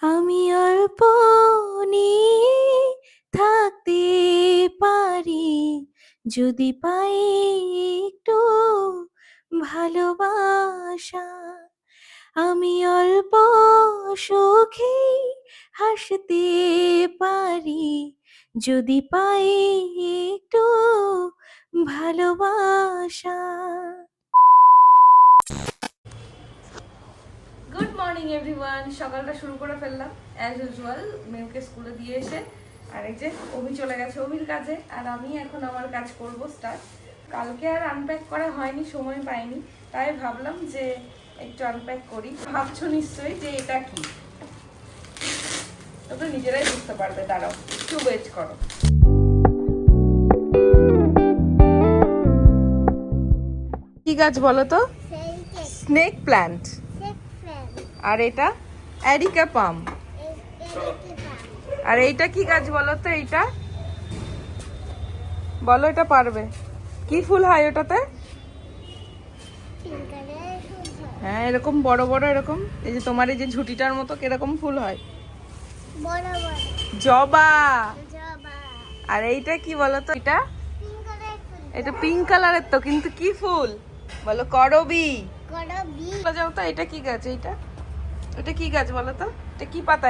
আমি অল্প নিয়ে থাকতে পারি যদি পাই একটু ভালোবাসা। আমি অল্প সুখেই হাসতে পারি যদি পাই একটু ভালোবাসা। Good morning everyone. সকালটা শুরু করে ফেললাম অ্যাজ ইউজুয়াল, মেয়েকে স্কুলে দিয়ে এসে। আর এই যে অভি চলে গেছে অভির কাজে, আর আমি এখন আমার কাজ করব স্টার্ট। কালকে আর আনপ্যাক করা হয়নি, সময় পাইনি, তাই ভাবলাম যে একটু আনপ্যাক করি। ভাবছো নিশ্চয়ই যে এটা কি, তোমরা নিজেরাই বুঝতে পারবে, দাঁড়াও একটু ওয়েট করো। কি গাছ বলো তো? Snake plant. আর এটা অ্যারিকা পাম। আর এইটা কি গাছ বলো তো? এইটা বলো, এটা পারবে? কি ফুল হয় ওটাতে? হ্যাঁ, এরকম বড় বড়, এরকম এই যে তোমার এই যে ঝুটিটার মতো কিরকম ফুল হয়? জবা। আর এইটা কি বলো তো? এটা পিঙ্ক কালারের তো, কিন্তু কি ফুল বলো? করবি। যাও তো, এটা কি গাছ? এটা কি গাছ বলো তো? এটা কি পাতা?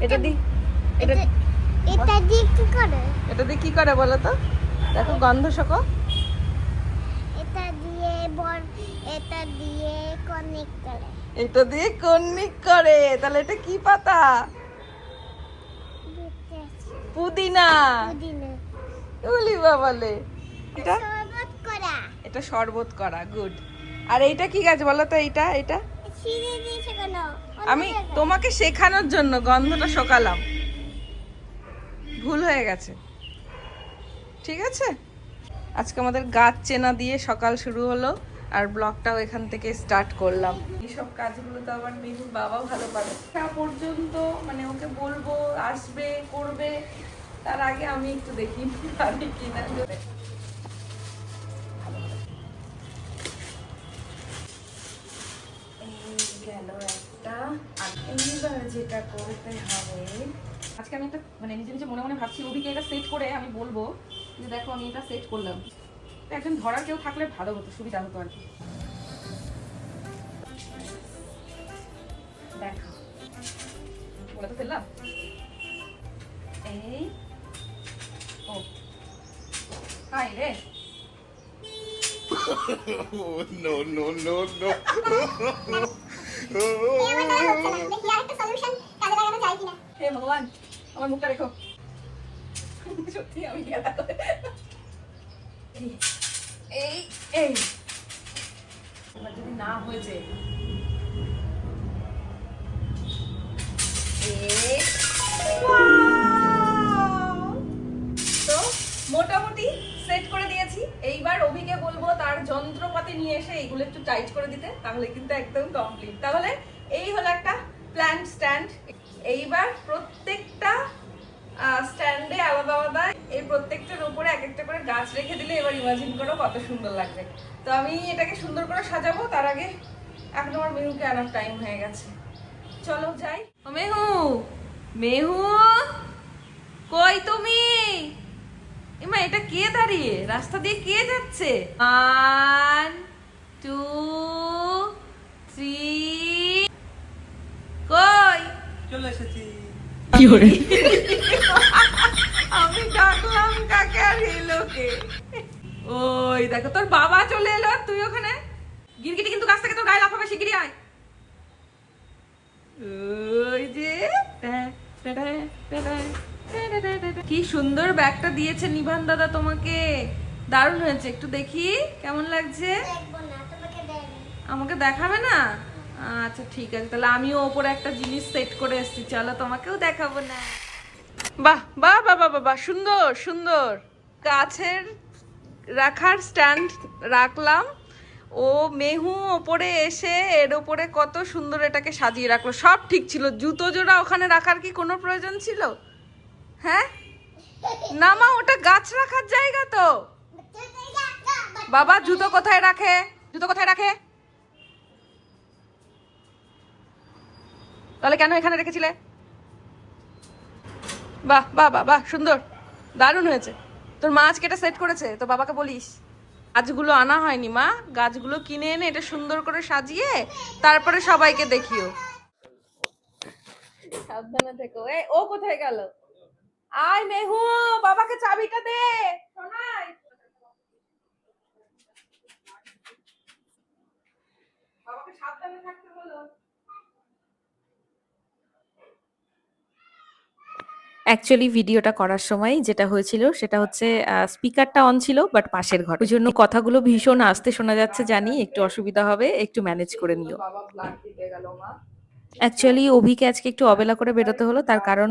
এটা দিয়ে কি করে বলো তো? দেখো গন্ধ শোকো। এটা দিয়ে কর্নিক করে। তাহলে এটা কি পাতা? পুদিনা। ওলি বাবালে, এটা শরবত করা। গুড। আর এইটা কি গাছ বলো তো? এটা আমি তোমাকে শেখানোর জন্য গন্ধটা শোকালাম, ভুল হয়ে গেছে। ঠিক আছে, আজকে আমাদের গাছ চেনা দিয়ে সকাল শুরু হলো, আর ব্লগটাও এখান থেকে স্টার্ট করলাম। এইসব কাজগুলো তো আবার মেহুর বাবাও ভালো পারে। তা পর্যন্ত মানে ওকে বলবো আসবে করবে, তার আগে আমি একটু দেখি পারি কিনা। গেল একটা। আর এইবার যেটা করতে হবে, আজকে আমি একটা মানে নিজে নিজে মনে মনে ভাবছি অভিকে এটা সেট করে আমি বলবো যে দেখো আমি এটা সেট করলাম। একজন ধরার কেউ থাকলে ভালো হতো, সুবিধা হতো আর কি। দেখো বলে তো ফেললাম। এই ও হাই রে। no, no, no, no. হে ভগবান, আমার মুখটা দেখো, সত্যি আমি গেলা করে। এই এই এবার যদি না হয়েছে, তো মোটামুটি সেট করে দিয়েছি। এইবার অভিকে বলবো তার যন্ত্রপাতি নিয়ে এসে এইগুলো একটু টাইট করে দিতে, তাহলে কিন্তু একদম কমপ্লিট। তাহলে এই হলো একটা প্ল্যান্ট স্ট্যান্ড। এইবার প্রত্যেকটা স্ট্যান্ডে আলাদা আলাদা এই প্রত্যেকটার উপরে এক একটা করে গাছ রেখে দিলে এবার ইমাজিন করো কত সুন্দর লাগবে। তো আমি এটাকে সুন্দর করে সাজাবো, তার আগে এখন আমার মেহুকে আনার টাইম হয়ে গেছে। চলো যাই। ও মেহু, মেহু কই তুমি? এমা এটা কে দাঁড়িয়ে? রাস্তা দিয়ে কে যাচ্ছে? 1 2 3 কই? চলে এসেছি। কি হরে? আমি ডাকলাম কাকে আর এলোকে? ওই দেখো তোর বাবা চলে এলো, আর তুই ওখানে। গিরগিটি কিন্তু গাছ থেকে তোর গায়ে লাফাবে, শিগগিরই আয়। ওই যে কি সুন্দর ব্যাগটা দিয়েছে নিবান দাদা তোমাকে, দারুণ হয়েছে। একটু দেখি কেমন লাগছে। আমাকে দেখাবে না? আচ্ছা ঠিক আছে, তাহলে আমিও ওপরে একটা জিনিস সেট করে এসেছি, চলো তোমাকেও দেখাবো না। বাহ বাহ বাহ বাহ বাহ, সুন্দর সুন্দর গাছের রাখার স্ট্যান্ড রাখলাম। ও মেহু ওপরে এসে এর ওপরে কত সুন্দর এটাকে সাজিয়ে রাখলো। সব ঠিক ছিল, জুতো জোড়া ওখানে রাখার কি কোনো প্রয়োজন ছিল? হ্যাঁ না মা, ওটা গাছ রাখার জায়গা তো। বাবা জুতো কোথায় রাখে? জুতো কোথায় রাখে? তাহলে কেন এখানে রেখেছিলে? বাহ বাহ বাহ বাহ, সুন্দর, দারুণ হয়েছে। তোর মা আজকে এটা সেট করেছে, তো বাবাকে বলিস। গাছগুলো আনা হয়নি মা, গাছগুলো কিনে এনে এটা সুন্দর করে সাজিয়ে তারপরে সবাইকে দেখিও। সাবধানে থেকো। ও কোথায় গেল? আয় মেহু, বাবাকে চাবিটা দে। শোনাই, বাবাকে সাবধানে থাকতে বলো। অ্যাকচুয়ালি ভিডিওটা করার সময় যেটা হয়েছিল সেটা হচ্ছে স্পিকারটা অন ছিল বাট পাশের ঘর, ওই জন্য কথাগুলো ভীষণ আস্তে শোনা যাচ্ছে। জানি একটু অসুবিধা হবে, একটু ম্যানেজ করে নিও। বাবা ব্লাড দিতে গেল মা। অ্যাকচুয়ালি অভিকে আজকে একটু অবেলা করে বেরোতে হলো, তার কারণ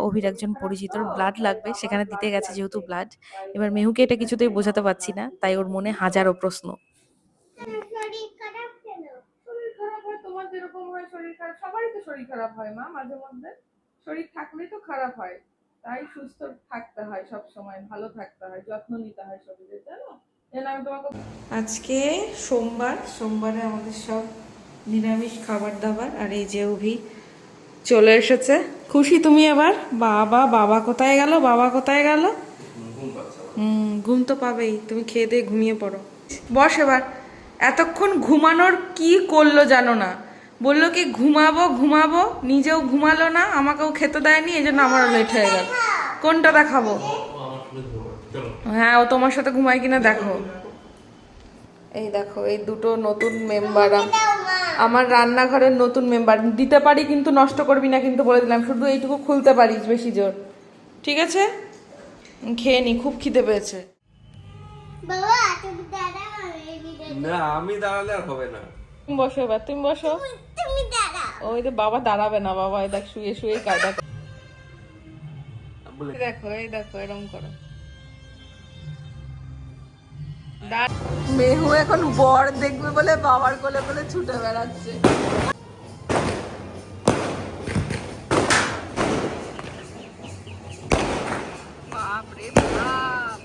অভির একজন পরিচিতর ব্লাড লাগবে, সেখানে দিতে গেছে যেহেতু ব্লাড। এবার মেহুকে এটা কিছুতেই বোঝাতে পারছি না, তাই ওর মনে হাজারো প্রশ্ন। শরীর খারাপ হয়, তোমার যেরকম হয় শরীর খারাপ, সবারই তো শরীর খারাপ হয় মা মাঝে মধ্যে। শরীর থাকলেই তো খারাপ হয়, তাই সুস্থ থাকতে হয়, সব সময় ভালো থাকতে হয়, যত্ন নিতে হয় শরীরের, জানো? যেন আমি তোমাকে আজকে সোমবারে আমাদের সব নিরামিষ খাবার দাবার। আর এই যে অভি চলে এসেছে। খুশি তুমি এবার? বাবা, বাবা কোথায় গেল? বাবা কোথায় গেল? ঘুম তো পাবেই, তুমি খেয়ে দিয়ে ঘুমিয়ে পড়ো। বস এবার। এতক্ষণ ঘুমানোর কি করলো জানো না, বললো কি ঘুমাবো ঘুমাবো, নিজেও ঘুমালো না, আমাকেও খেতে দেয়নি, এই জন্য আমারও লেট হয়ে গেল। কোনটা দেখাবো? হ্যাঁ, ও তোমার সাথে ঘুমায় কিনা দেখো। এই দেখো, এই দুটো নতুন মেম্বার, আমার রান্নাঘরের নতুন মেম্বার। দিতে পারি কিন্তু নষ্ট করবি না কিন্তু, বলে দিলাম। শুধু এইটুকু খুলতে পারিস বেশি জোর, ঠিক আছে? খেয়ে নি, খুব খিদে পেয়েছে। বাবা তুমি দাঁড়াও, না আমি দাঁড়ালে আর হবে না। তুমি বসো এবার, তুমি বসো। তুমি দাঁড়াও। ওই তো বাবা দাঁড়াবে না, বাবা এই দেখ শুয়ে শুয়ে কায়দা করে। দেখো, এই দেখো, এরকম করো। মেহু এখন বর দেখবে বলে বাবার কোলে কোলে ছুটে বেড়াচ্ছে। বাপ রে বাপ,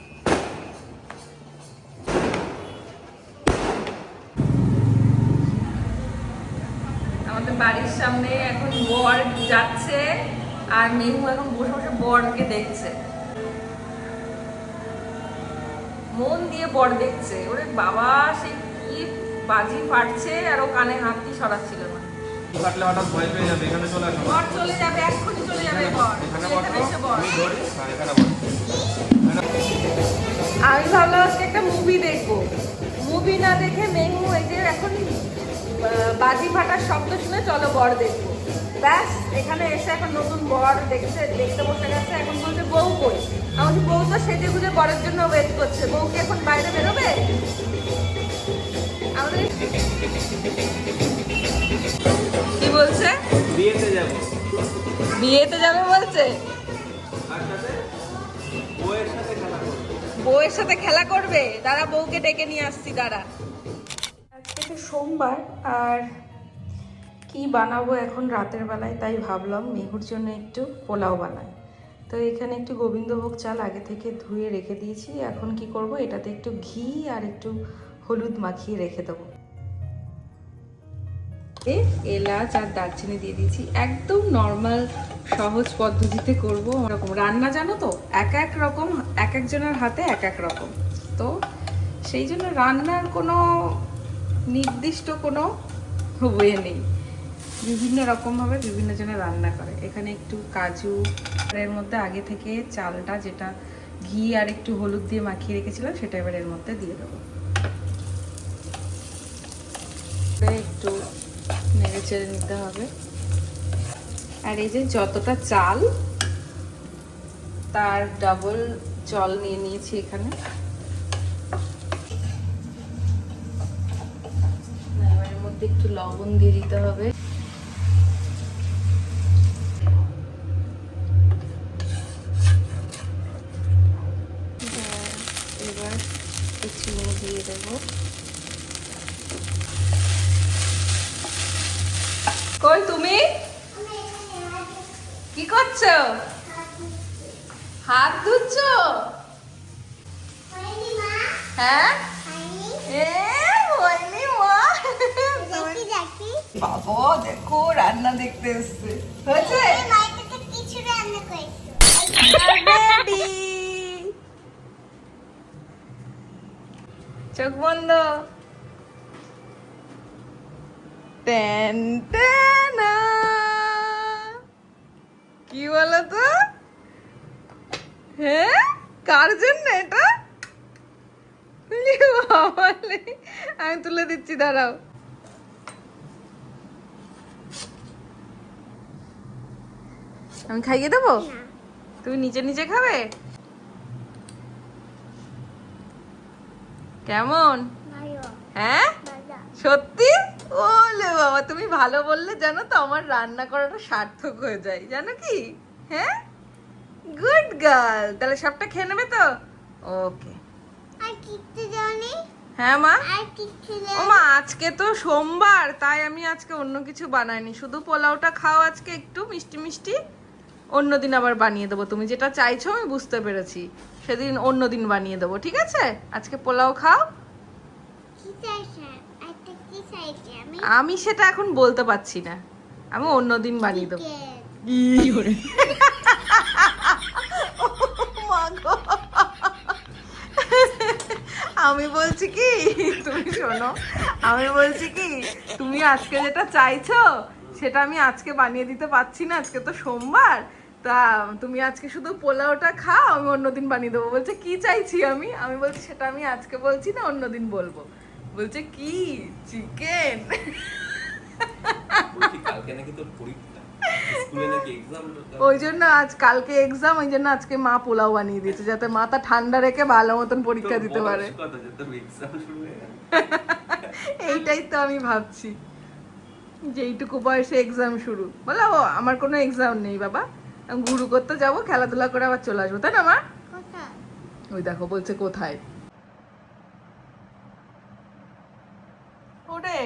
আমাদের বাড়ির সামনে এখন বর যাচ্ছে, আর মেহু এখন বসে বসে বরকে দেখছে, মন দিয়ে বর দেখছে। ওরে বাবা, সে কি বাজি ফাটছে, আর ও কানে হাতটি সরাচ্ছিল না। ফাটলে হঠাৎ ভয় পেয়ে যাবে, এখানে চলে আসো। বর চলে যাবে, এক্ষুনি চলে যাবে বর। এখানে এখানে এসে বর। আমি ধরি, হ্যাঁ এখানে বসো। আমি ভাবলাম আজকে একটা মুভি দেখবো, মুভি না দেখে মেহু এই যে এখন বাজি ফাটার শব্দ শুনে চলো বর দেখবো। ব্যাস, এখানে এসে এখন নতুন বর দেখতে বসে গেছে। এখন বলছে বউ কই? আমাদের বউ তো সেজে গুজে বরের জন্য ওয়েট করছে। বউ কি এখন বাইরে বেরোবে? আমাদের কি বলছে? বিয়েতে যাবো। বিয়েতে যাবে বলছে। আর সাথে বউয়ের সাথে খেলা করবো। বউয়ের সাথে খেলা করবে? দাঁড়া, বউকে ডেকে নিয়ে আসছি, দাঁড়া। আজকে তো সোমবার, আর কি বানাবো এখন রাতের বেলায়, তাই ভাবলাম মেহুর জন্য একটু পোলাও বানাই। তো এখানে একটু গোবিন্দভোগ চাল আগে থেকে ধুয়ে রেখে দিয়েছি। এখন কি করব, এটাতে একটু ঘি আর একটু হলুদ মাখিয়ে রেখে দেবো। এলাচ আর দারচিনি দিয়ে দিয়েছি, একদম নর্মাল সহজ পদ্ধতিতে করবো। ওরকম রান্না জানো তো, এক এক রকম, এক একজনের হাতে এক এক রকম, তো সেই জন্য রান্নার কোনো নির্দিষ্ট কোনো ওয়ে নেই, বিভিন্ন রকমভাবে বিভিন্ন জনে রান্না করে। এখানে একটু কাজু, এর মধ্যে আগে থেকে চালটা যেটা ঘি আর একটু হলুদ দিয়ে মাখিয়ে রেখেছিলাম সেটা এবার এর মধ্যে দিয়ে দেবো। একটু নেড়ে চেড়ে নিতে হবে। আর এই যে যতটা চাল তার ডাবল জল নিয়ে নিয়েছি এখানে। এবার এর মধ্যে একটু লবণ দিয়ে দিতে হবে। এবার চিনি দিয়ে দেবো। কই তুমি কি করছো? হাত ধুচ্ছো? হ্যাঁ, এ হয়নি মা। দেখি বাবা দেখো রান্না দেখতে এসছে হয়েছে এই বাড়িতে কিছু রান্না করেছো রেডি চোখ বন্ধ টেন টেনা কি বলো তো হ্যাঁ কার জন্য এটা বাবালে, আমি তুলে দিচ্ছি দাঁড়াও আমি খাইয়ে দেবো তুমি নিচে নিচে খাবে কেমন ভালো হ্যাঁ ভালো সত্যি ওলে বাবা তুমি ভালো বললে জানো তো আমার রান্না করাটা সার্থক হয়ে যায় জানো কি হ্যাঁ গুড গার্ল তাহলে সবটা খেয়ে নেবে তো ওকে আর কিচ্ছু জানি হ্যাঁ মা আর কিচ্ছু ও জানি মা আজকে তো সোমবার তাই আমি আজকে অন্য কিছু বানাইনি শুধু পোলাওটা খাও আজকে একটু মিষ্টি মিষ্টি অন্যদিন আবার বানিয়ে দেবো তুমি যেটা চাইছো আমি বুঝতে পেরেছি সেদিন অন্যদিন বানিয়ে দেবো ঠিক আছে আজকে পোলাও খাও কি চাইছে একটা কি চাইছে আমি আমি সেটা এখন বলতে পারছি না আমি অন্যদিন বানিয়ে দেবো চিকেন মা গো। আমি বলছি কি তুমি শোনো আমি বলছি কি তুমি আজকে যেটা চাইছো সেটা আমি আজকে বানিয়ে দিতে পারছি না আজকে তো সোমবার তা তুমি আজকে শুধু পোলাওটা খাও আমি অন্যদিন বানিয়ে দেবো বলছে কি চাইছি আমি আমি বলছি সেটা আমি আজকে বলছি না অন্যদিন বলবো বলছে কি চিকেন বলছি কালকে নাকি তোর পরীক্ষা স্কুলে নাকি এক্সাম ওই জন্য আজ কালকে এক্সাম ওই জন্য আজকে মা পোলাও বানিয়ে দিয়েছে যাতে মাথা ঠান্ডা রেখে ভালো মতন পরীক্ষা দিতে পারে কথা যে তোর এক্সাম শুরু হয়ে গেল এইটাই তো আমি ভাবছি যে এইটুকু বয়সে এক্সাম শুরু বলো ও আমার কোনো এক্সাম নেই বাবা আমি ঘুরু করতে যাবো খেলাধুলা করে আবার চলে আসবো তাই না মা কোথায় ওই দেখো বলছে কোথায় ওরে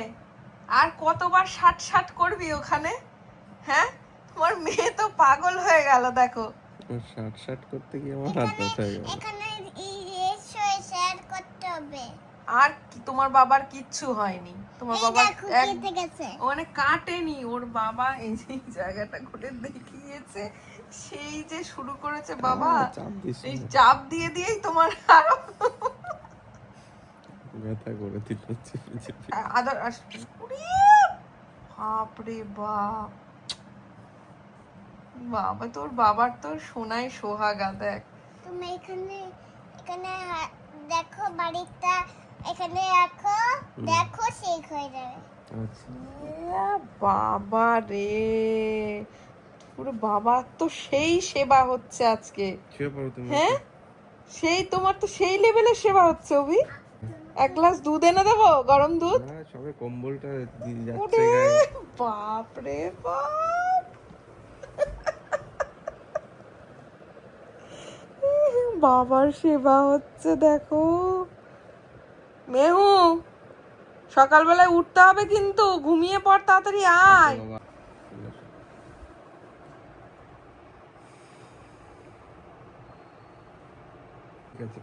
আর কতবার ষাট ষাট করবি ওখানে হ্যাঁ তোমার মেয়ে তো পাগল হয়ে গেল দেখো শার্ট শার্ট করতে গিয়ে আমার হাত ব্যথা হয়ে গেল এখানে শেয়ার করতে হবে আর তোমার বাবার কিচ্ছু হয়নি তোমার এই বাবা দেখো কেটে গেছে ও মানে কাটেনি ওর বাবা এই যে এই জায়গাটা করে দেখিয়েছে সেই যে শুরু করেছে বাবা চাপ দিস এই চাপ দিয়ে দিয়েই তোমার আরো ব্যথা করে দিল চেপে চেপে আদর উড়ি বাপরে বাপ বাবা তোর বাবার তোর সোনায় সোহাগা দেখ তুমি এখানে এখানে দেখো বাড়িটা এখানে রাখো দেখো শেখ হয়ে যাবে আচ্ছা বাবা রে পুরো বাবা তো সেই সেবা হচ্ছে আজকে শুয়ে পড়ো তুমি হ্যাঁ সেই তোমার তো সেই লেভেলের সেবা হচ্ছে অভি এক গ্লাস দুধ এনে দেবো গরম দুধ না সবে কম্বলটা দিয়ে ওরে যাচ্ছে গায়ে বাপ রে বাপ বাবার সেবা হচ্ছে দেখো মেহু সকালবেলায় উঠতে হবে কিন্তু ঘুমিয়ে পড় তাড়াতাড়ি আয় বাবা,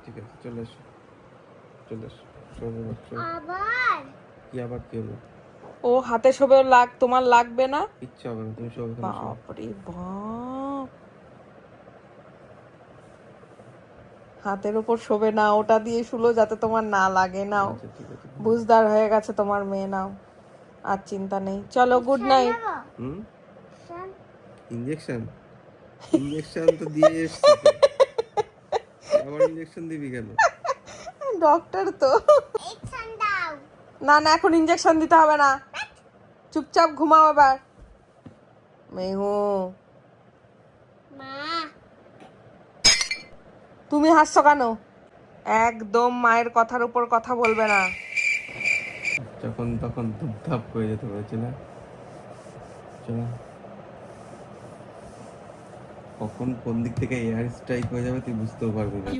ঠিক আছে চলে এসো চলে এসো শোবে বাচ্চা আবার কি আবার কি হলো ও হাতে শোবে তোমার লাগবে না ইচ্ছা হবে না তুমি শোবে বাপরে বাপ হাতের উপর শোবে না ওটা দিয়ে শুলো যাতে তোমার না লাগে নাও আচ্ছা ঠিক আছে বুঝদার হয়ে গেছে তোমার মেয়ে নাও আর চিন্তা নেই চলো গুড নাইট হুম শোন ইনজেকশন ইনজেকশন তো দিয়ে এসছি তো। আবার ইনজেকশন দিবি কেন ডক্টর তো এই দাও না না এখন ইনজেকশন দিতে হবে না চুপচাপ ঘুমাও এবার মেহু মা তুমি হাসছো কেন একদম মায়ের কথার উপর কথা বলবে না যখন তখন ধুপধাপ হয়ে যেতে হয়েছে না চলো কখন কোন দিক থেকে এয়ার স্ট্রাইক হয়ে যাবে তুই বুঝতেও পারবি না